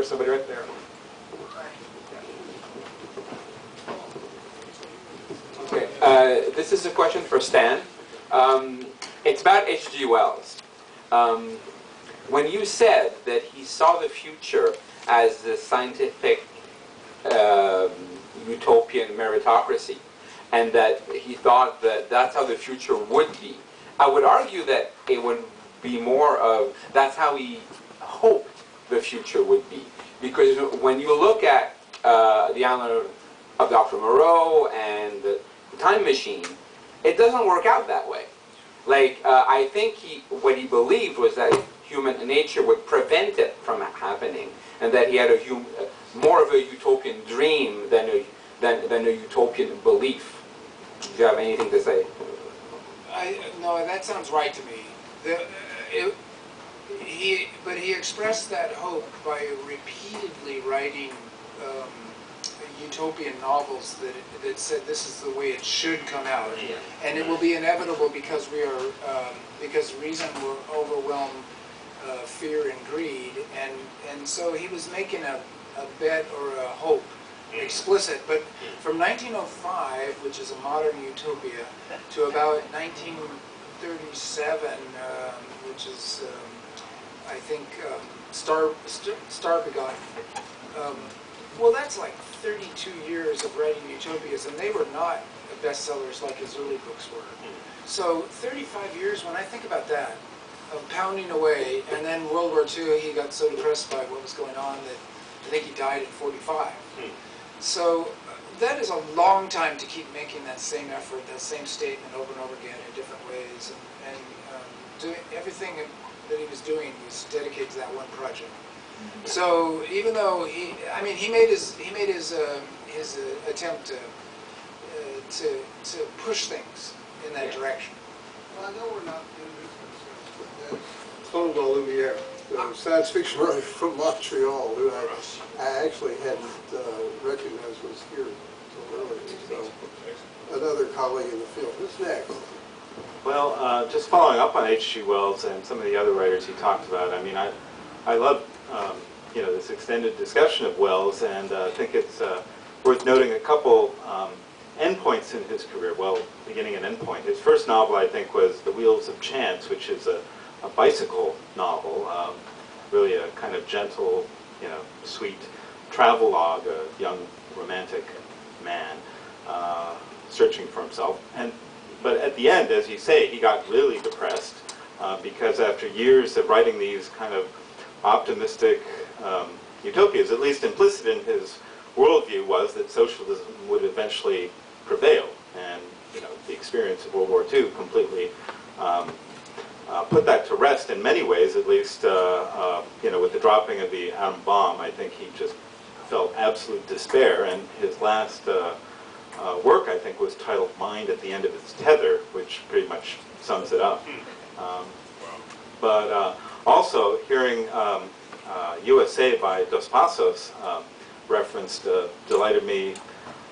there's somebody right there. Okay, this is a question for Stan. It's about H.G. Wells. When you said that he saw the future as the scientific utopian meritocracy, and that he thought that that's how the future would be, I would argue that it would be more of that's how he hoped the future would be. Because when you look at the island of Dr. Moreau and the Time Machine, it doesn't work out that way. Like, I think what he believed was that human nature would prevent it from happening, and that he had more of a utopian dream than a utopian belief. Do you have anything to say? No, that sounds right to me. But he expressed that hope by repeatedly writing utopian novels that said this is the way it should come out, and it will be inevitable because because reason will overwhelm fear and greed, and so he was making a bet or a hope explicit. But from 1905, which is a modern utopia, to about 1937, which is I think Starbegot. Well, that's like 32 years of writing utopias, and they were not bestsellers like his early books were. So 35 years, when I think about that, of pounding away, and then World War II, he got so depressed by what was going on that I think he died at 45. So that is a long time to keep making that same effort, that same statement over and over again in different ways, and doing everything that he was doing was dedicated to that one project. So even though he made his attempt to push things in that direction. Well, I know we're not in business, but Claude Lumiere, the science fiction writer from Montreal, who I actually hadn't recognized was here until earlier. So another colleague in the field. Who's next? Well, just following up on H.G. Wells and some of the other writers he talked about. I mean, I love this extended discussion of Wells, and I think it's worth noting a couple endpoints in his career. Well, beginning and endpoint. His first novel, I think, was The Wheels of Chance, which is a bicycle novel, really a kind of gentle, sweet travelogue, a young romantic man searching for himself. But at the end, as you say, he got really depressed because after years of writing these kind of optimistic utopias, at least implicit in his worldview was that socialism would eventually prevail. And the experience of World War II completely put that to rest in many ways, at least with the dropping of the atom bomb. I think he just felt absolute despair, and his last work, I think, was titled Mind at the End of Its Tether, which pretty much sums it up. But also, hearing USA by Dos Passos referenced delighted me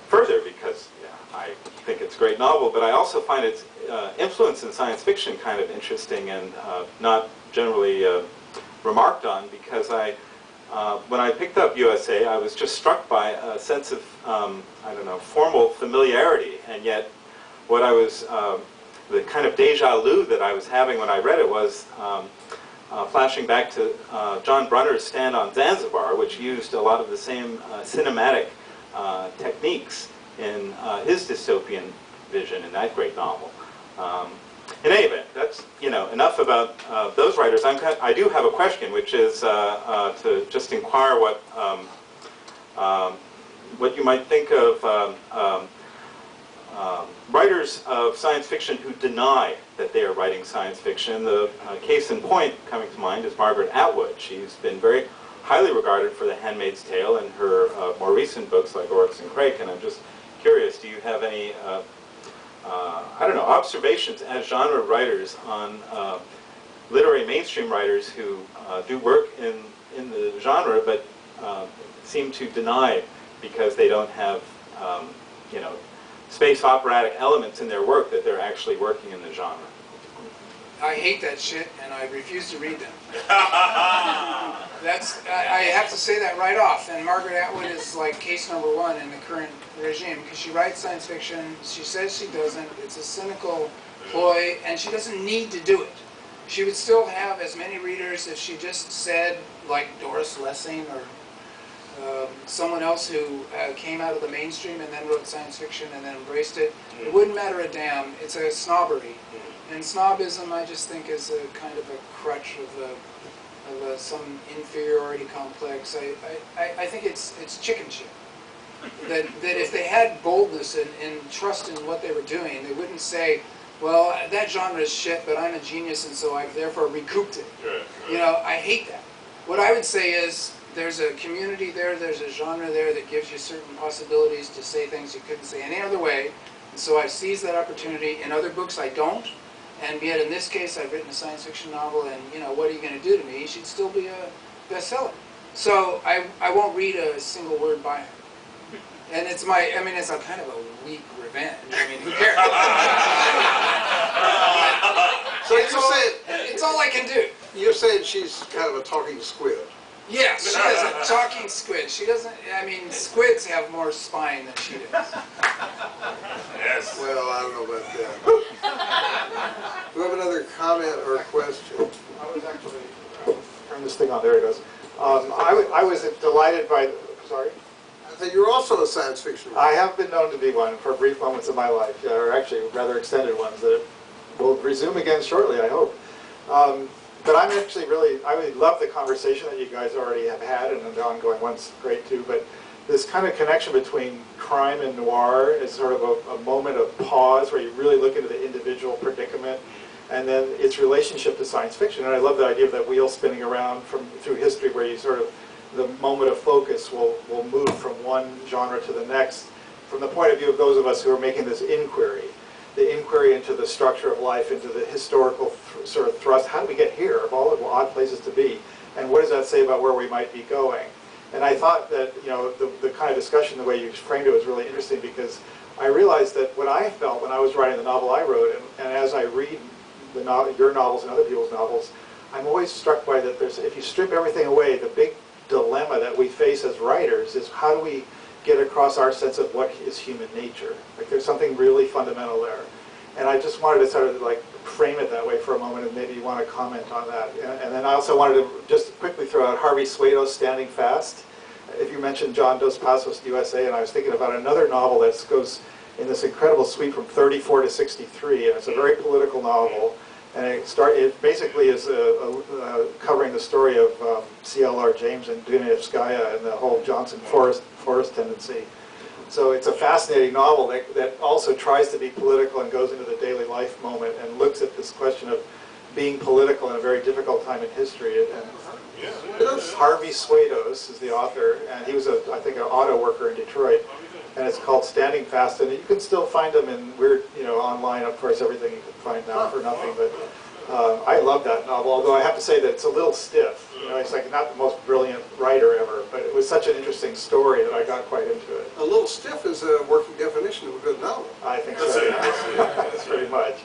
further because I think it's a great novel, but I also find its influence in science fiction kind of interesting and not generally remarked on, because when I picked up USA, I was just struck by a sense of, formal familiarity, and yet what I was, the kind of deja vu that I was having when I read it was flashing back to John Brunner's Stand on Zanzibar, which used a lot of the same cinematic techniques in his dystopian vision in that great novel. In any event, that's enough about those writers. I do have a question, which is to just inquire what you might think of writers of science fiction who deny that they are writing science fiction. The case in point coming to mind is Margaret Atwood. She's been very highly regarded for The Handmaid's Tale and her more recent books like Oryx and Crake, and I'm just curious, do you have any observations as genre writers on literary mainstream writers who do work in the genre but seem to deny because they don't have space operatic elements in their work that they're actually working in the genre? I hate that shit, and I refuse to read them. I have to say that right off. And Margaret Atwood is like case number one in the current regime because she writes science fiction. She says she doesn't. It's a cynical ploy, and she doesn't need to do it. She would still have as many readers if she just said, like Doris Lessing or someone else who came out of the mainstream and then wrote science fiction and then embraced it. It wouldn't matter a damn. It's a snobbery. And snobism, I just think, is a kind of a crutch of some inferiority complex. I think it's chicken shit. That if they had boldness and trust in what they were doing, they wouldn't say, well, that genre is shit, but I'm a genius, and so I've therefore recouped it. You know, I hate that. What I would say is, there's a community there, there's a genre there that gives you certain possibilities to say things you couldn't say any other way. And so I've seized that opportunity. In other books, I don't. And yet, in this case, I've written a science fiction novel, and, you know, what are you going to do to me? You should still be a bestseller. So I won't read a single word by him. And it's it's a kind of a weak revenge. I mean, who cares? So it's all I can do. you're saying she's kind of a talking squid. Yeah, she is a talking squid. She doesn't, I mean, squids have more spine than she does. Yes. Well, I don't know about that. Do we have another comment or question? I was actually, turn this thing on, there it goes. I was delighted by, sorry? I think you're also a science fiction writer. I have been known to be one for brief moments of my life, or actually rather extended ones that will resume again shortly, I hope. But I'm actually I really love the conversation that you guys already have had, and the ongoing one's great too, but this kind of connection between crime and noir is sort of a moment of pause where you really look into the individual predicament, and then its relationship to science fiction. And I love the idea of that wheel spinning around through history where you sort of, the moment of focus will move from one genre to the next from the point of view of those of us who are making this inquiry. The inquiry into the structure of life, into the historical sort of thrust. How did we get here, of all the odd places to be? And what does that say about where we might be going? And I thought that, you know, the kind of discussion, the way you framed it was really interesting, because I realized that what I felt when I was writing the novel I wrote, and as I read your novels and other people's novels, I'm always struck by that if you strip everything away, the big dilemma that we face as writers is how do we get across our sense of what is human nature. Like there's something really fundamental there. And I just wanted to sort of like frame it that way for a moment, and maybe you want to comment on that. And then I also wanted to just quickly throw out Harvey Swado's Standing Fast. If you mentioned John Dos Passos, USA, and I was thinking about another novel that goes in this incredible sweep from 34 to 63, and it's a very political novel. And it basically is covering the story of C.L.R. James and Dunayevskaya and the whole Johnson Forrest tendency. So it's a fascinating novel that also tries to be political and goes into the daily life moment and looks at this question of being political in a very difficult time in history. And Harvey Swados is the author, and he was, I think, an auto worker in Detroit. And it's called Standing Fast, and you can still find them in online. Of course, everything you can find now for nothing. But I love that novel. Although I have to say that it's a little stiff. You know, it's like not the most brilliant writer ever, but it was such an interesting story that I got quite into it. A little stiff is a working definition of a good novel. I think so. Yeah. That's pretty much.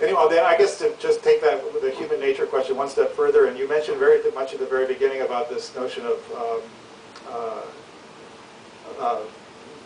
Anyway, then I guess to just take the human nature question one step further, and you mentioned very much at the very beginning about this notion of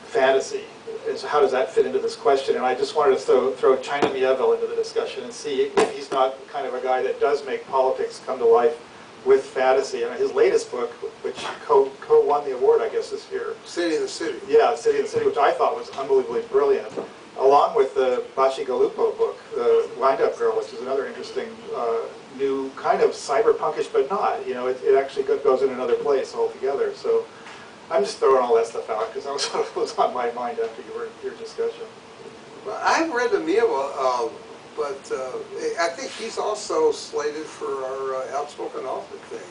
fantasy. And so how does that fit into this question? And I just wanted to throw China Miéville into the discussion and see if he's not kind of a guy that does make politics come to life with fantasy. And his latest book, which co-won the award, I guess, this year. City in the City. Yeah, City in the City, which I thought was unbelievably brilliant, along with the Bacigalupo book, The Wind-Up Girl, which is another interesting new kind of cyberpunkish, but not. You know, it actually goes in another place altogether. So I'm just throwing all that stuff out because that was on my mind after your discussion. Well, I haven't read the Miéville, but I think he's also slated for our Outspoken Author thing.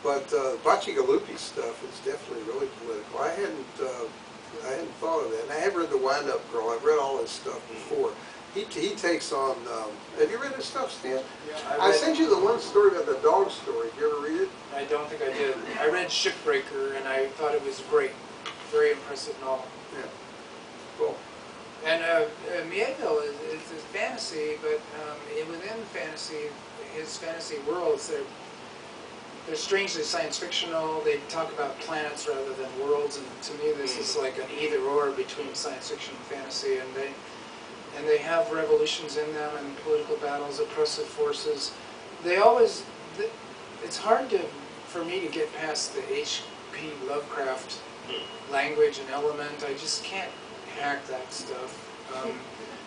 But Bacigalupi stuff is definitely really political. I hadn't thought of that. And I have read The Wind-Up Girl. I've read all his stuff before. He takes on. Have you read his stuff, Stan? Yeah, I sent you the one story about the dog story. Did you ever read it? I don't think I did. I read Shipbreaker, and I thought it was great. Very impressive novel. Yeah. Cool. And Miéville is fantasy, but within fantasy, his fantasy worlds, they're strangely science fictional. They talk about planets rather than worlds, and to me this is like an either or between science fiction and fantasy. And they have revolutions in them and political battles, oppressive forces. They always, it's hard for me to get past the H.P. Lovecraft language and element. I just can't hack that stuff.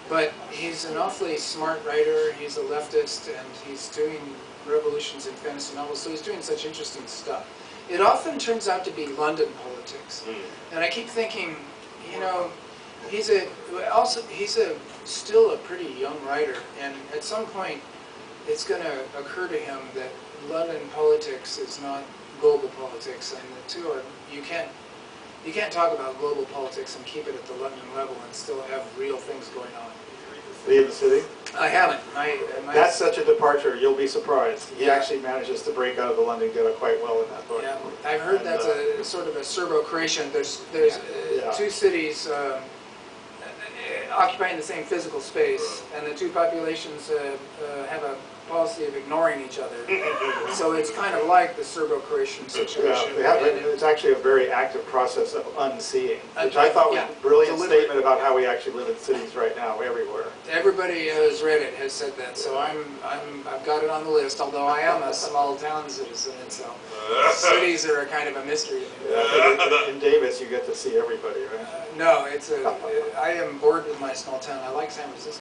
But he's an awfully smart writer. He's a leftist, and he's doing revolutions in fantasy novels, so he's doing such interesting stuff. It often turns out to be London politics, and I keep thinking, you know, he's still a pretty young writer, and at some point, it's going to occur to him that London politics is not global politics, and the two are you can't talk about global politics and keep it at the London level and still have real things going on. Leave the City? I haven't. That's such a departure, you'll be surprised. He actually manages to break out of the London ghetto quite well in that book. Yeah, I've heard that's a sort of a Serbo-Croatian. There's two cities occupying the same physical space, and the two populations have a policy of ignoring each other. So it's kind of like the Serbo-Croatian situation. Yeah, it's actually a very active process of unseeing, which I thought was a brilliant statement about how we actually live in cities right now, everywhere. Everybody who's read it has said that, so I've got it on the list, although I am a small town citizen, and so cities are a kind of a mystery to me. In Davis, you get to see everybody, right? No, I am bored with my small town. I like San Francisco.